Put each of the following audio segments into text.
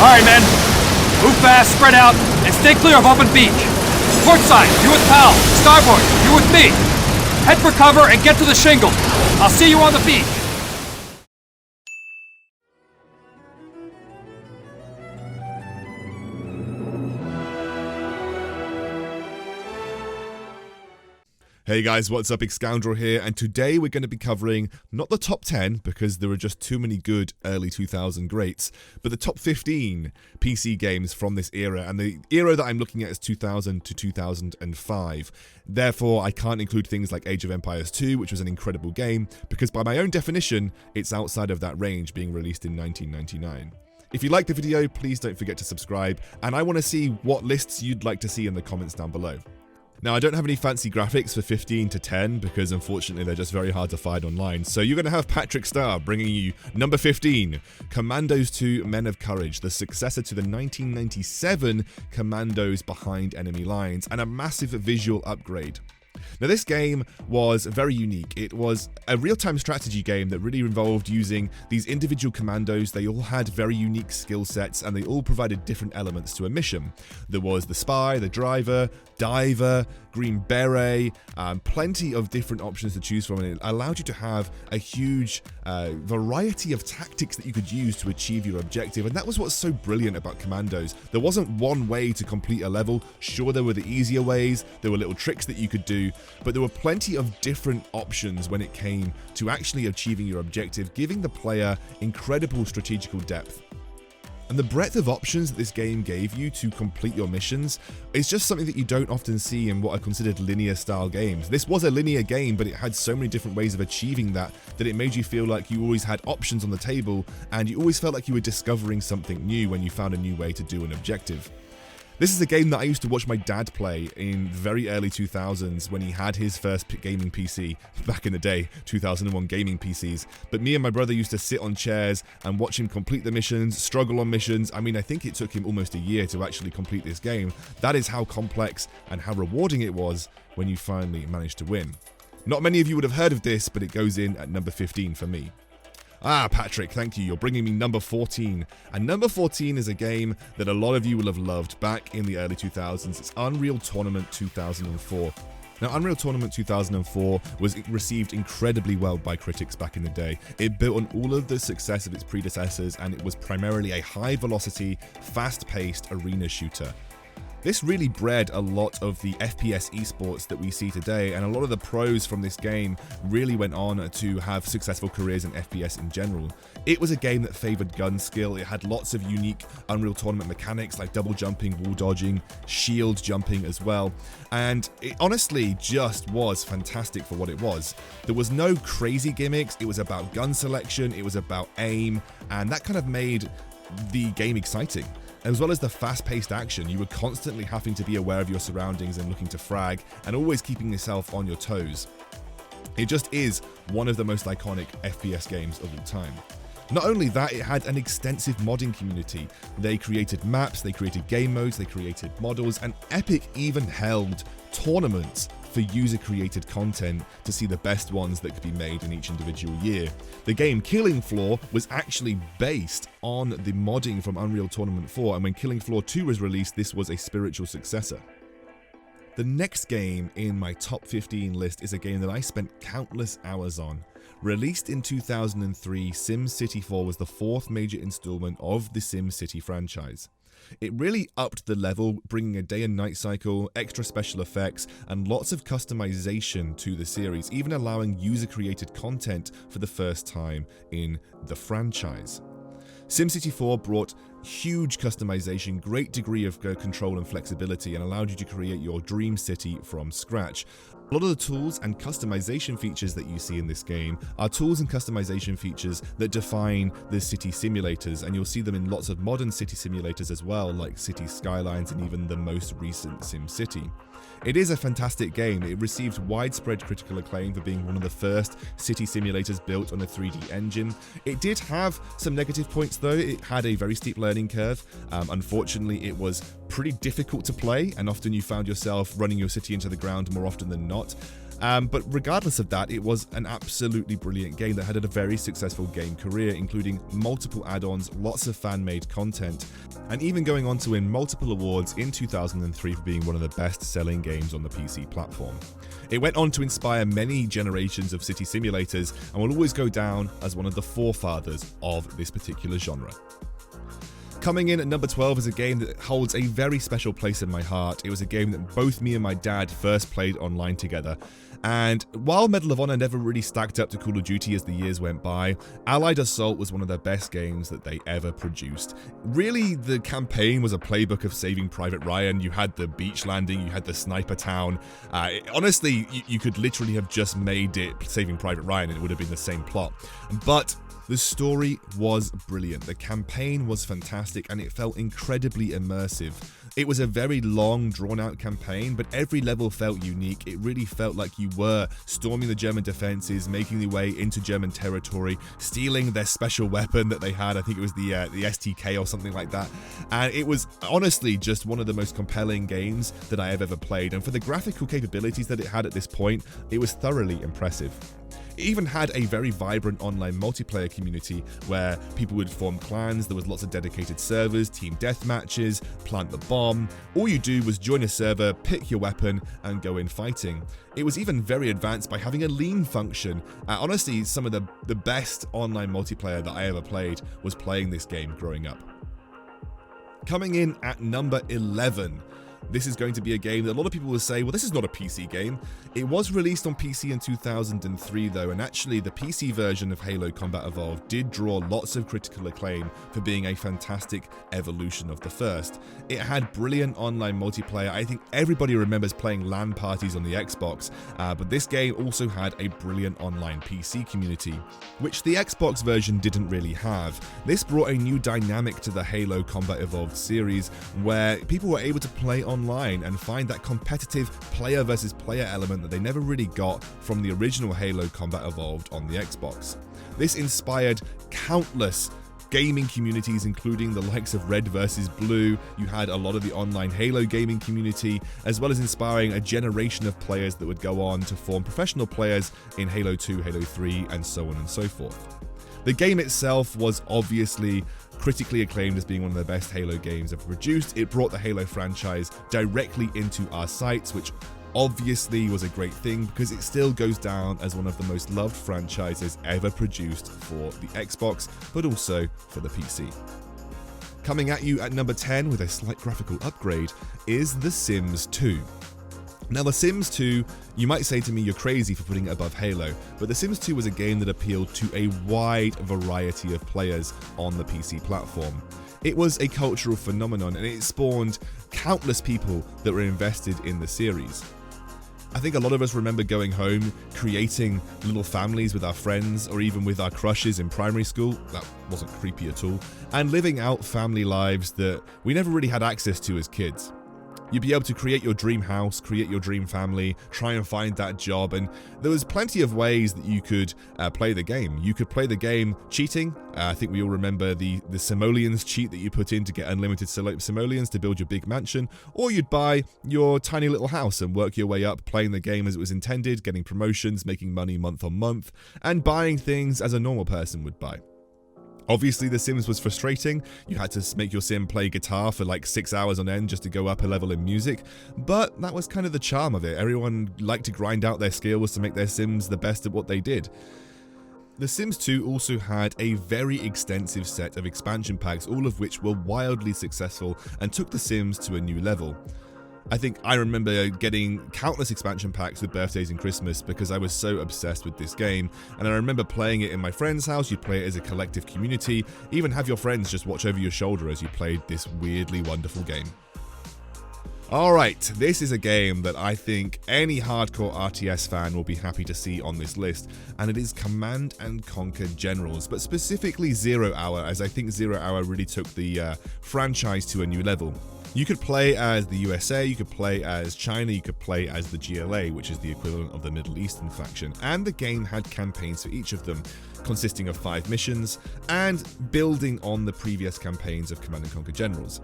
Alright, men. Move fast, spread out, and stay clear of open beach. Port side, you with Pal. Starboard, you with me. Head for cover and get to the shingle. I'll see you on the beach. Hey guys, what's up? Excoundrel here, and today we're going to be covering not the top 10, because there are just too many good early 2000 greats, but the top 15 PC games from this era, and the era that I'm looking at is 2000 to 2005. Therefore, I can't include things like Age of Empires 2, which was an incredible game, because by my own definition, it's outside of that range, being released in 1999. If you liked the video, please don't forget to subscribe, and I want to see what lists you'd like to see in the comments down below. Now, I don't have any fancy graphics for 15 to 10 because unfortunately they're just very hard to find online. So you're going to have Patrick Starr bringing you number 15, Commandos 2 Men of Courage, the successor to the 1997 Commandos Behind Enemy Lines, and a massive visual upgrade. Now, this game was very unique. It was a real-time strategy game that really involved using these individual commandos. They all had very unique skill sets, and they all provided different elements to a mission. There was the spy, the driver, diver, green beret, plenty of different options to choose from, and it allowed you to have a huge variety of tactics that you could use to achieve your objective, and that was what's so brilliant about Commandos. There wasn't one way to complete a level. Sure, there were the easier ways, there were little tricks that you could do, but there were plenty of different options when it came to actually achieving your objective, giving the player incredible strategical depth. And the breadth of options that this game gave you to complete your missions is just something that you don't often see in what are considered linear style games. This was a linear game, but it had so many different ways of achieving that it made you feel like you always had options on the table, and you always felt like you were discovering something new when you found a new way to do an objective. This is a game that I used to watch my dad play in the very early 2000s when he had his first gaming PC, back in the day, 2001 gaming PCs. But me and my brother used to sit on chairs and watch him complete the missions, struggle on missions. I mean, I think it took him almost a year to actually complete this game. That is how complex and how rewarding it was when you finally managed to win. Not many of you would have heard of this, but it goes in at number 15 for me. Ah, Patrick, thank you. You're bringing me number 14. And number 14 is a game that a lot of you will have loved back in the early 2000s. It's Unreal Tournament 2004. Now, Unreal Tournament 2004 was received incredibly well by critics back in the day. It built on all of the success of its predecessors, and it was primarily a high-velocity, fast-paced arena shooter. This really bred a lot of the FPS esports that we see today, and a lot of the pros from this game really went on to have successful careers in FPS in general. It was a game that favored gun skill. It had lots of unique Unreal Tournament mechanics like double jumping, wall dodging, shield jumping as well, and it honestly just was fantastic for what it was. There was no crazy gimmicks. It was about gun selection, it was about aim, and that kind of made the game exciting. As well as the fast-paced action, you were constantly having to be aware of your surroundings and looking to frag, and always keeping yourself on your toes. It just is one of the most iconic FPS games of all time. Not only that, it had an extensive modding community. They created maps, they created game modes, they created models, and Epic even held tournaments for user-created content to see the best ones that could be made in each individual year. The game Killing Floor was actually based on the modding from Unreal Tournament 4, and when Killing Floor 2 was released, this was a spiritual successor. The next game in my top 15 list is a game that I spent countless hours on. Released in 2003, SimCity 4 was the fourth major installment of the SimCity franchise. It really upped the level, bringing a day and night cycle, extra special effects, and lots of customization to the series, even allowing user-created content for the first time in the franchise. SimCity 4 brought huge customization, great degree of control and flexibility, and allowed you to create your dream city from scratch. A lot of the tools and customization features that you see in this game are tools and customization features that define the city simulators, and you'll see them in lots of modern city simulators as well, like City Skylines and even the most recent SimCity. It is a fantastic game. It received widespread critical acclaim for being one of the first city simulators built on a 3D engine. It did have some negative points though. It had a very steep learning curve. Unfortunately, it was pretty difficult to play, and often you found yourself running your city into the ground more often than not. But regardless of that, it was an absolutely brilliant game that had a very successful game career, including multiple add-ons, lots of fan-made content, and even going on to win multiple awards in 2003 for being one of the best-selling games on the PC platform. It went on to inspire many generations of city simulators and will always go down as one of the forefathers of this particular genre. Coming in at number 12 is a game that holds a very special place in my heart. It was a game that both me and my dad first played online together. And while Medal of Honor never really stacked up to Call of Duty as the years went by, Allied Assault was one of the best games that they ever produced. Really, the campaign was a playbook of Saving Private Ryan. You had the beach landing, you had the sniper town. Honestly, you could literally have just made it Saving Private Ryan and it would have been the same plot. But the story was brilliant, the campaign was fantastic, and it felt incredibly immersive. It was a very long, drawn-out campaign, but every level felt unique. It really felt like you were storming the German defenses, making your way into German territory, stealing their special weapon that they had. I think it was the STK or something like that. And it was honestly just one of the most compelling games that I have ever played. And for the graphical capabilities that it had at this point, it was thoroughly impressive. It even had a very vibrant online multiplayer community where people would form clans, there was lots of dedicated servers, team deathmatches, plant the bomb. All you do was join a server, pick your weapon, and go in fighting. It was even very advanced by having a lean function. Honestly, some of the best online multiplayer that I ever played was playing this game growing up. Coming in at number 11. This is going to be a game that a lot of people will say, well, this is not a PC game. It was released on PC in 2003 though, and actually the PC version of Halo Combat Evolved did draw lots of critical acclaim for being a fantastic evolution of the first. It had brilliant online multiplayer. I think everybody remembers playing LAN parties on the Xbox, but this game also had a brilliant online PC community, which the Xbox version didn't really have. This brought a new dynamic to the Halo Combat Evolved series, where people were able to play online and find that competitive player versus player element that they never really got from the original Halo Combat Evolved on the Xbox. This inspired countless gaming communities, including the likes of Red vs Blue. You had a lot of the online Halo gaming community, as well as inspiring a generation of players that would go on to form professional players in Halo 2, Halo 3, and so on and so forth. The game itself was obviously critically acclaimed as being one of the best Halo games ever produced. It brought the Halo franchise directly into our sights, which obviously was a great thing because it still goes down as one of the most loved franchises ever produced for the Xbox, but also for the PC. Coming at you at number 10 with a slight graphical upgrade is The Sims 2. Now, The Sims 2, you might say to me you're crazy for putting it above Halo, but The Sims 2 was a game that appealed to a wide variety of players on the PC platform. It was a cultural phenomenon and it spawned countless people that were invested in the series. I think a lot of us remember going home, creating little families with our friends or even with our crushes in primary school. That wasn't creepy at all. And living out family lives that we never really had access to as kids. You'd be able to create your dream house, create your dream family, try and find that job, and there was plenty of ways that you could play the game. You could play the game cheating. I think we all remember the simoleons cheat that you put in to get unlimited simoleons to build your big mansion, or you'd buy your tiny little house and work your way up, playing the game as it was intended, getting promotions, making money month on month, and buying things as a normal person would buy. Obviously, The Sims was frustrating. You had to make your sim play guitar for like 6 hours on end just to go up a level in music, but that was kind of the charm of it. Everyone liked to grind out their skills to make their sims the best at what they did. The Sims 2 also had a very extensive set of expansion packs, all of which were wildly successful and took The Sims to a new level. I think I remember getting countless expansion packs with birthdays and Christmas because I was so obsessed with this game, and I remember playing it in my friend's house. You'd play it as a collective community, even have your friends just watch over your shoulder as you played this weirdly wonderful game. Alright, this is a game that I think any hardcore RTS fan will be happy to see on this list, and it is Command & Conquer Generals, but specifically 0 Hour, as I think 0 Hour really took the franchise to a new level. You could play as the USA, you could play as China, you could play as the GLA, which is the equivalent of the Middle Eastern faction, and the game had campaigns for each of them, consisting of 5 missions, and building on the previous campaigns of Command & Conquer Generals.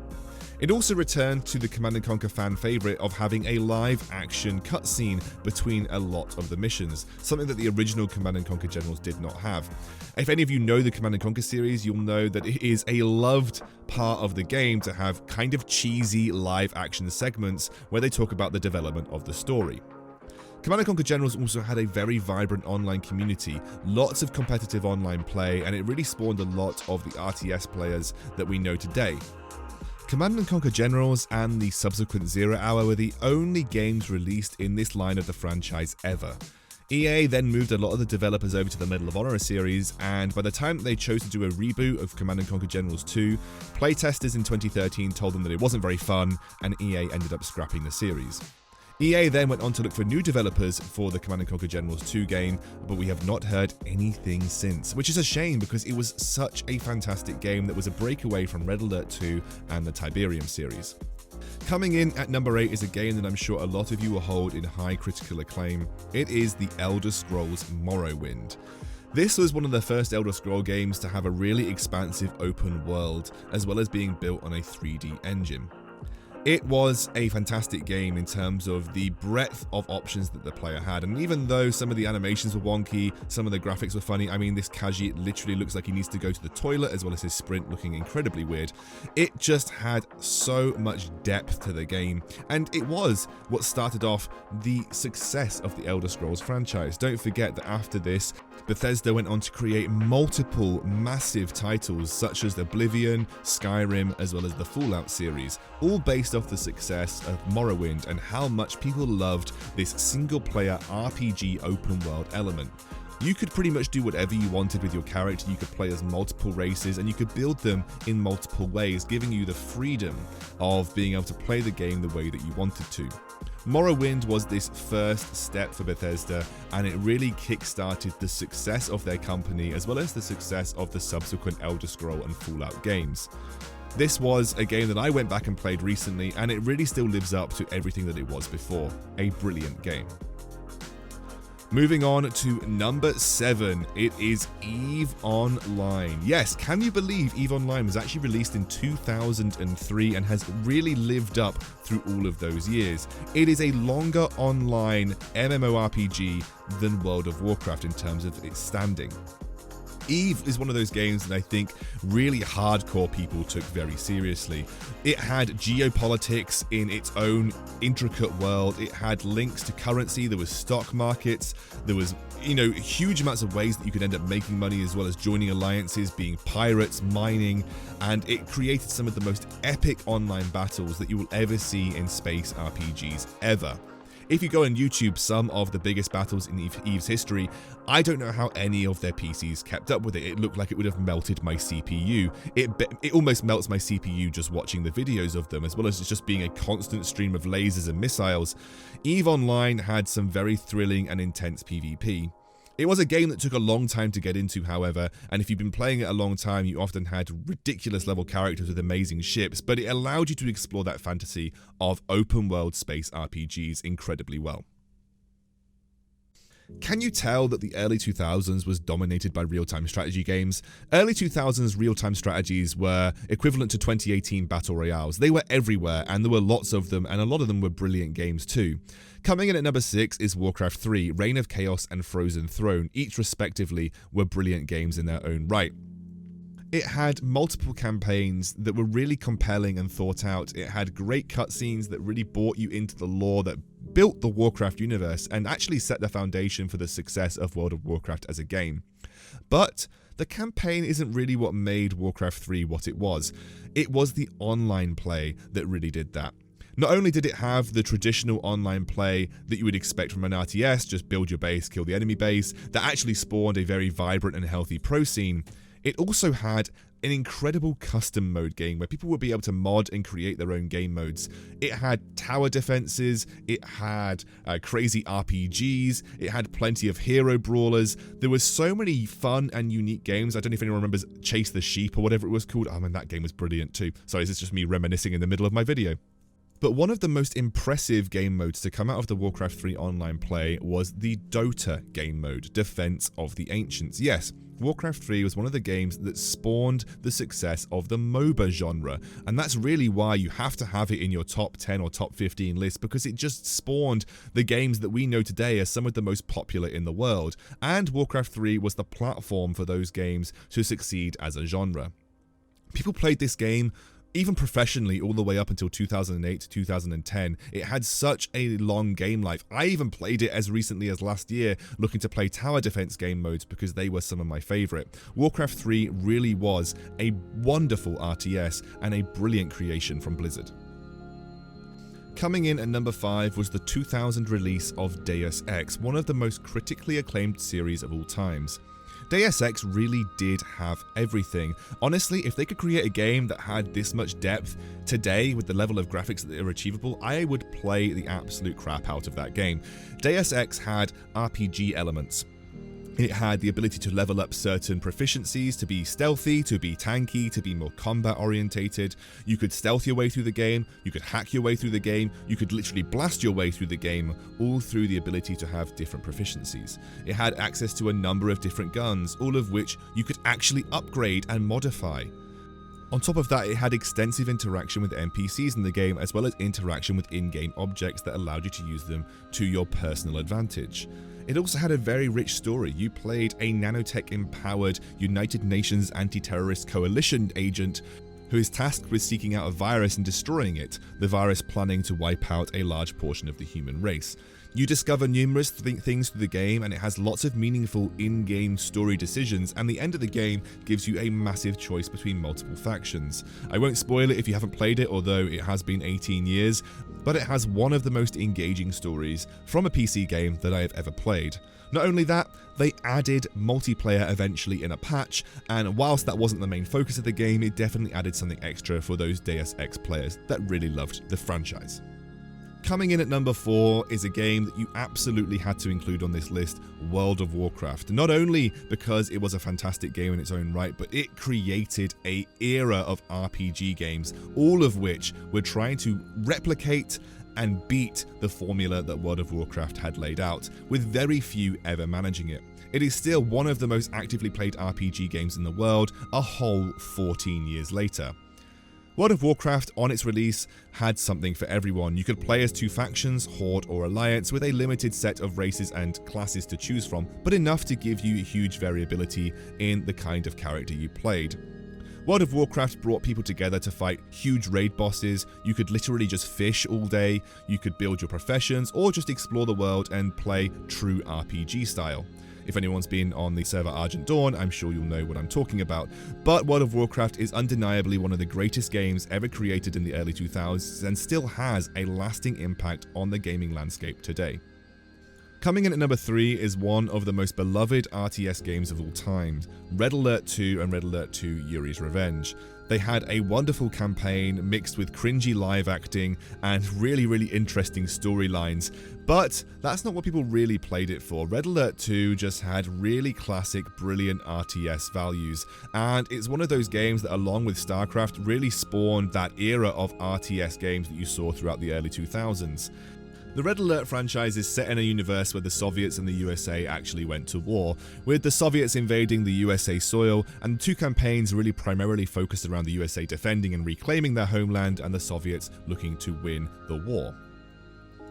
It also returned to the Command & Conquer fan favourite of having a live-action cutscene between a lot of the missions, something that the original Command & Conquer Generals did not have. If any of you know the Command & Conquer series, you'll know that it is a loved part of the game to have kind of cheesy live-action segments where they talk about the development of the story. Command & Conquer Generals also had a very vibrant online community, lots of competitive online play, and it really spawned a lot of the RTS players that we know today. Command & Conquer Generals and the subsequent Zero Hour were the only games released in this line of the franchise ever. EA then moved a lot of the developers over to the Medal of Honor series, and by the time they chose to do a reboot of Command & Conquer Generals 2, playtesters in 2013 told them that it wasn't very fun, and EA ended up scrapping the series. EA then went on to look for new developers for the Command & Conquer Generals 2 game, but we have not heard anything since, which is a shame because it was such a fantastic game that was a breakaway from Red Alert 2 and the Tiberium series. Coming in at number 8 is a game that I'm sure a lot of you will hold in high critical acclaim. It is The Elder Scrolls Morrowind. This was one of the first Elder Scrolls games to have a really expansive open world, as well as being built on a 3D engine. It was a fantastic game in terms of the breadth of options that the player had, and even though some of the animations were wonky, some of the graphics were funny, I mean this Kaji literally looks like he needs to go to the toilet as well as his sprint looking incredibly weird. It just had so much depth to the game, and it was what started off the success of the Elder Scrolls franchise. Don't forget that after this, Bethesda went on to create multiple massive titles such as Oblivion, Skyrim, as well as the Fallout series, all based off the success of Morrowind and how much people loved this single-player RPG open world element. You could pretty much do whatever you wanted with your character, you could play as multiple races, and you could build them in multiple ways, giving you the freedom of being able to play the game the way that you wanted to. Morrowind was this first step for Bethesda, and it really kick-started the success of their company as well as the success of the subsequent Elder Scrolls and Fallout games. This was a game that I went back and played recently, and it really still lives up to everything that it was before. A brilliant game. Moving on to number 7, it is EVE Online. Yes, can you believe EVE Online was actually released in 2003 and has really lived up through all of those years? It is a longer online MMORPG than World of Warcraft in terms of its standing. EVE is one of those games that I think really hardcore people took very seriously. It had geopolitics in its own intricate world. It had links to currency. There was stock markets. There was, huge amounts of ways that you could end up making money, as well as joining alliances, being pirates, mining, and it created some of the most epic online battles that you will ever see in space RPGs ever. If you go on YouTube, some of the biggest battles in EVE's history, I don't know how any of their PCs kept up with it. It looked like it would have melted my CPU. It almost melts my CPU just watching the videos of them, as well as just being a constant stream of lasers and missiles. EVE Online had some very thrilling and intense PvP. It was a game that took a long time to get into, however, and if you've been playing it a long time, you often had ridiculous level characters with amazing ships, but it allowed you to explore that fantasy of open world space RPGs incredibly well. Can you tell that the early 2000s was dominated by real-time strategy games? Early 2000s real-time strategies were equivalent to 2018 battle royales. They were everywhere, and there were lots of them, and a lot of them were brilliant games too. Coming in at number 6 is Warcraft 3, Reign of Chaos and Frozen Throne. Each respectively were brilliant games in their own right. It had multiple campaigns that were really compelling and thought out. It had great cutscenes that really brought you into the lore that built the Warcraft universe and actually set the foundation for the success of World of Warcraft as a game. But the campaign isn't really what made Warcraft 3 what it was. It was the online play that really did that. Not only did it have the traditional online play that you would expect from an RTS, just build your base, kill the enemy base, that actually spawned a very vibrant and healthy pro scene, it also had an incredible custom mode game where people would be able to mod and create their own game modes. It had tower defenses, it had crazy RPGs, it had plenty of hero brawlers. There were so many fun and unique games. I don't know if anyone remembers Chase the Sheep or whatever it was called. Oh man, that game was brilliant too. Sorry, is this just me reminiscing in the middle of my video? But one of the most impressive game modes to come out of the Warcraft 3 online play was the Dota game mode, Defense of the Ancients. Yes, Warcraft 3 was one of the games that spawned the success of the MOBA genre, and that's really why you have to have it in your top 10 or top 15 list, because it just spawned the games that we know today as some of the most popular in the world, and Warcraft 3 was the platform for those games to succeed as a genre. People played this game even professionally all the way up until 2008 to 2010. It had such a long game life. I even played it as recently as last year, looking to play tower defense game modes because they were some of my favorite. Warcraft 3 really was a wonderful RTS and a brilliant creation from Blizzard. Coming in at number 5 was the 2000 release of Deus Ex, one of the most critically acclaimed series of all times. Deus Ex really did have everything. Honestly, if they could create a game that had this much depth today with the level of graphics that are achievable, I would play the absolute crap out of that game. Deus Ex had RPG elements. It had the ability to level up certain proficiencies, to be stealthy, to be tanky, to be more combat orientated. You could stealth your way through the game, you could hack your way through the game, you could literally blast your way through the game, all through the ability to have different proficiencies. It had access to a number of different guns, all of which you could actually upgrade and modify. On top of that, it had extensive interaction with NPCs in the game, as well as interaction with in-game objects that allowed you to use them to your personal advantage. It also had a very rich story. You played a nanotech-empowered United Nations anti-terrorist coalition agent who is tasked with seeking out a virus and destroying it, the virus planning to wipe out a large portion of the human race. You discover numerous things through the game, and it has lots of meaningful in-game story decisions, and the end of the game gives you a massive choice between multiple factions. I won't spoil it if you haven't played it, although it has been 18 years, but it has one of the most engaging stories from a PC game that I have ever played. Not only that, they added multiplayer eventually in a patch, and whilst that wasn't the main focus of the game, it definitely added something extra for those Deus Ex players that really loved the franchise. Coming in at number 4 is a game that you absolutely had to include on this list, World of Warcraft. Not only because it was a fantastic game in its own right, but it created an era of RPG games, all of which were trying to replicate and beat the formula that World of Warcraft had laid out, with very few ever managing it. It is still one of the most actively played RPG games in the world, a whole 14 years later. World of Warcraft, on its release, had something for everyone. You could play as two factions, Horde or Alliance, with a limited set of races and classes to choose from, but enough to give you huge variability in the kind of character you played. World of Warcraft brought people together to fight huge raid bosses. You could literally just fish all day, you could build your professions, or just explore the world and play true RPG style. If anyone's been on the server Argent Dawn, I'm sure you'll know what I'm talking about. But World of Warcraft is undeniably one of the greatest games ever created in the early 2000s and still has a lasting impact on the gaming landscape today. Coming in at number 3 is one of the most beloved RTS games of all time, Red Alert 2 and Red Alert 2 Yuri's Revenge. They had a wonderful campaign mixed with cringy live acting and really interesting storylines, but that's not what people really played it for. Red Alert 2 just had really classic, brilliant RTS values, and it's one of those games that, along with StarCraft, really spawned that era of RTS games that you saw throughout the early 2000s. The Red Alert franchise is set in a universe where the Soviets and the USA actually went to war, with the Soviets invading the USA soil, and the two campaigns really primarily focused around the USA defending and reclaiming their homeland and the Soviets looking to win the war.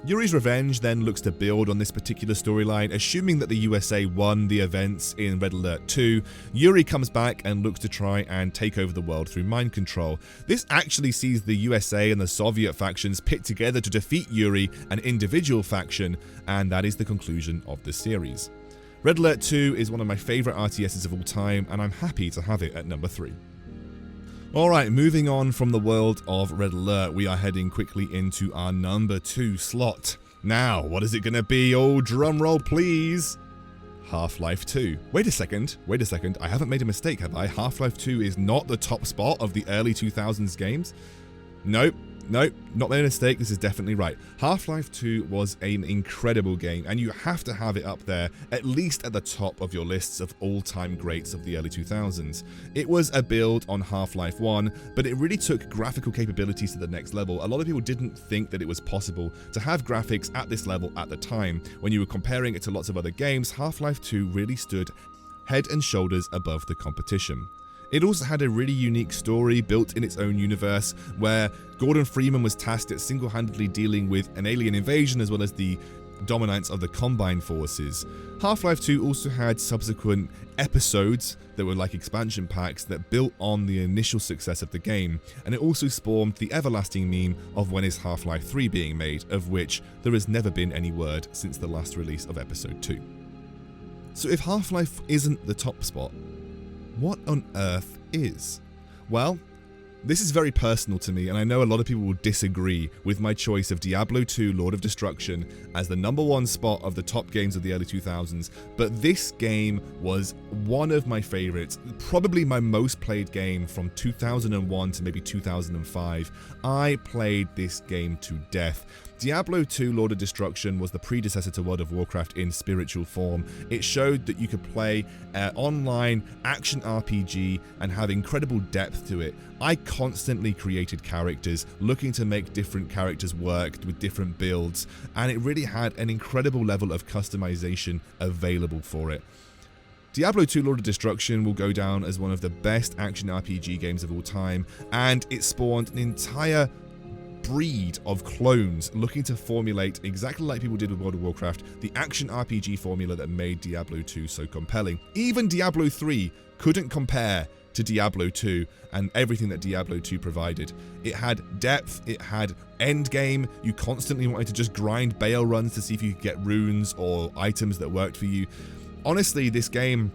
Yuri's Revenge then looks to build on this particular storyline, assuming that the USA won the events in Red Alert 2. Yuri comes back and looks to try and take over the world through mind control. This actually sees the USA and the Soviet factions pit together to defeat Yuri, an individual faction, and that is the conclusion of the series. Red Alert 2 is one of my favourite RTSs of all time, and I'm happy to have it at number 3. Alright, moving on from the world of Red Alert, we are heading quickly into our number 2 slot. Now, what is it going to be? Oh, drum roll please! Half-Life 2. Wait a second, I haven't made a mistake, have I? Half-Life 2 is not the top spot of the early 2000s games? Nope, no, not my mistake, this is definitely right. Half-Life 2 was an incredible game, and you have to have it up there, at least at the top of your lists of all-time greats of the early 2000s. It was a build on Half-Life 1, but it really took graphical capabilities to the next level. A lot of people didn't think that it was possible to have graphics at this level at the time. When you were comparing it to lots of other games, Half-Life 2 really stood head and shoulders above the competition. It also had a really unique story built in its own universe, where Gordon Freeman was tasked at single-handedly dealing with an alien invasion as well as the dominance of the Combine forces. Half-Life 2 also had subsequent episodes that were like expansion packs that built on the initial success of the game, and it also spawned the everlasting meme of when is Half-Life 3 being made, of which there has never been any word since the last release of episode 2. So if Half-Life isn't the top spot, what on earth is? Well, this is very personal to me, and I know a lot of people will disagree with my choice of Diablo 2 Lord of Destruction as the #1 spot of the top games of the early 2000s, but this game was one of my favorites, probably my most played game from 2001 to maybe 2005. I played this game to death. Diablo 2 Lord of Destruction was the predecessor to World of Warcraft in spiritual form. It showed that you could play online action RPG and have incredible depth to it. I constantly created characters, looking to make different characters work with different builds, and it really had an incredible level of customization available for it. Diablo 2 Lord of Destruction will go down as one of the best action RPG games of all time, and it spawned an entire breed of clones looking to formulate, exactly like people did with World of Warcraft, the action RPG formula that made Diablo 2 so compelling. Even Diablo 3 couldn't compare to Diablo 2 and everything that Diablo 2 provided. It had depth, it had endgame, you constantly wanted to just grind Baal runs to see if you could get runes or items that worked for you. Honestly, this game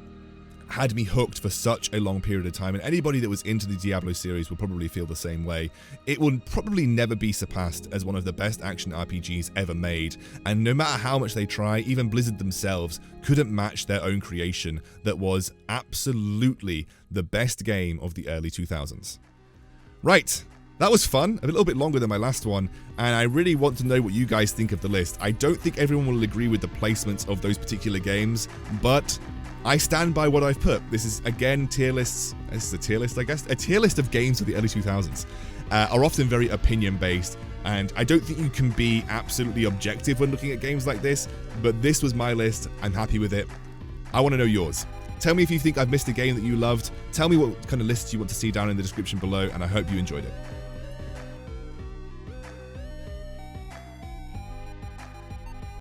had me hooked for such a long period of time, and anybody that was into the Diablo series will probably feel the same way. It will probably never be surpassed as one of the best action RPGs ever made, and no matter how much they try, even Blizzard themselves couldn't match their own creation that was absolutely the best game of the early 2000s. Right, that was fun, a little bit longer than my last one, and I really want to know what you guys think of the list. I don't think everyone will agree with the placements of those particular games, but I stand by what I've put. This is, again, tier lists. This is a tier list, I guess. A tier list of games of the early 2000s are often very opinion-based, and I don't think you can be absolutely objective when looking at games like this, but this was my list. I'm happy with it. I want to know yours. Tell me if you think I've missed a game that you loved. Tell me what kind of lists you want to see down in the description below, and I hope you enjoyed it.